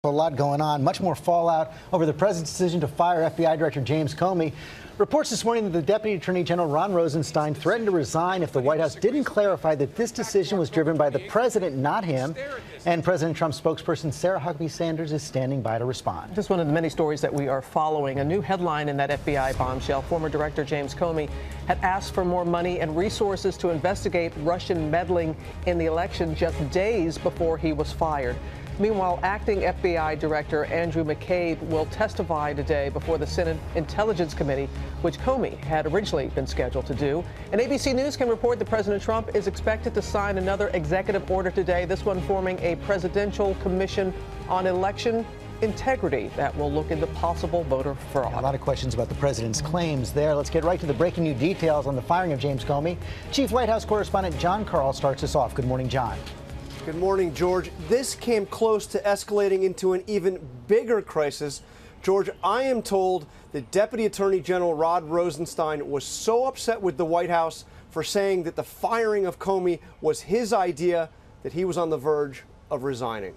A lot going on, much more fallout over the president's decision to fire FBI Director James Comey. Reports this morning that the Deputy Attorney General Ron Rosenstein threatened to resign if the White House didn't clarify that this decision was driven by the president, not him. And President Trump's spokesperson Sarah Huckabee Sanders is standing by to respond. Just one of the many stories that we are following. A new headline in that FBI bombshell. Former Director James Comey had asked for more money and resources to investigate Russian meddling in the election just days before he was fired. Meanwhile, acting FBI Director Andrew McCabe will testify today before the Senate Intelligence Committee, which Comey had originally been scheduled to do. And ABC News can report that President Trump is expected to sign another executive order today, this one forming a presidential commission on election integrity that will look into possible voter fraud. A lot of questions about the president's claims there. Let's get right to the breaking new details on the firing of James Comey. Chief White House correspondent John Karl starts us off. Good morning, John. Good morning, George. This came close to escalating into an even bigger crisis. George, I am told that Deputy Attorney General Rod Rosenstein was so upset with the White House for saying that the firing of Comey was his idea that he was on the verge of resigning.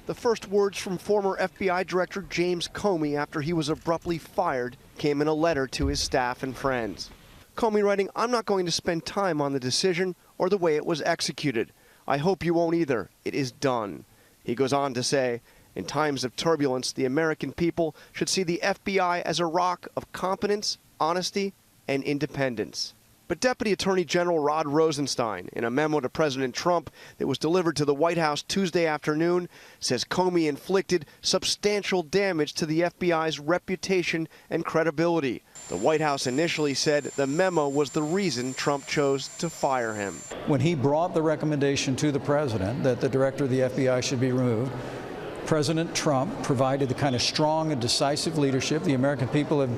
The first words from former FBI Director James Comey after he was abruptly fired came in a letter to his staff and friends. Comey writing, "I'm not going to spend time on the decision or the way it was executed. I hope you won't either. It is done." He goes on to say, in times of turbulence, the American people should see the FBI as a rock of competence, honesty, and independence. But Deputy Attorney General Rod Rosenstein, in a memo to President Trump that was delivered to the White House Tuesday afternoon, says Comey inflicted substantial damage to the FBI's reputation and credibility. The White House initially said the memo was the reason Trump chose to fire him. When he brought the recommendation to the president that the director of the FBI should be removed, President Trump provided the kind of strong and decisive leadership the American people have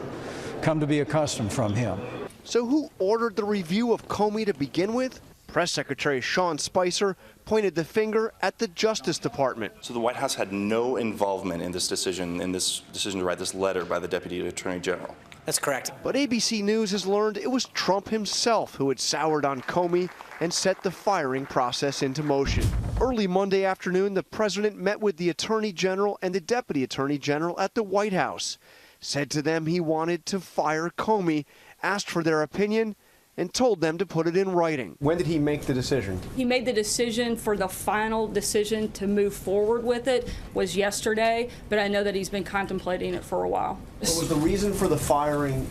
come to be accustomed from him. So who ordered the review of Comey to begin with? Press Secretary Sean Spicer pointed the finger at the Justice Department. So the White House had no involvement in this decision to write this letter by the Deputy Attorney General. That's correct. But ABC News has learned it was Trump himself who had soured on Comey and set the firing process into motion. Early Monday afternoon, the president met with the Attorney General and the Deputy Attorney General at the White House, said to them he wanted to fire Comey, asked for their opinion, and told them to put it in writing. When did he make the decision? He made the decision for the final decision to move forward with it was yesterday, but I know that he's been contemplating it for a while. What was the reason for the firing?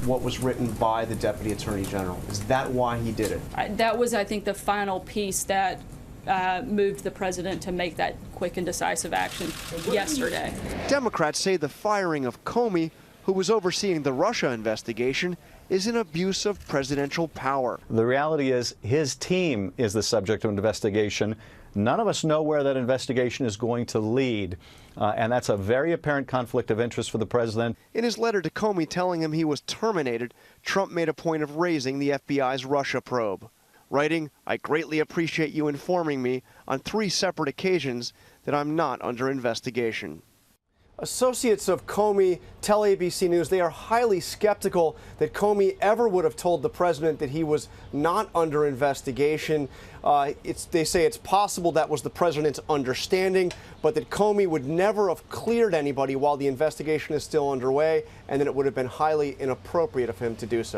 What was written by the Deputy Attorney General? Is that why he did it? That was, I think, the final piece that moved the president to make that quick and decisive action yesterday. Democrats say the firing of Comey, who was overseeing the Russia investigation, is an abuse of presidential power. The reality is his team is the subject of an investigation. None of us know where that investigation is going to lead, and that's a very apparent conflict of interest for the president. In his letter to Comey telling him he was terminated, Trump made a point of raising the FBI's Russia probe, writing, "I greatly appreciate you informing me on 3 separate occasions that I'm not under investigation." Associates of Comey tell ABC News they are highly skeptical that Comey ever would have told the president that he was not under investigation. They say it's possible that was the president's understanding, but that Comey would never have cleared anybody while the investigation is still underway, and that it would have been highly inappropriate of him to do so.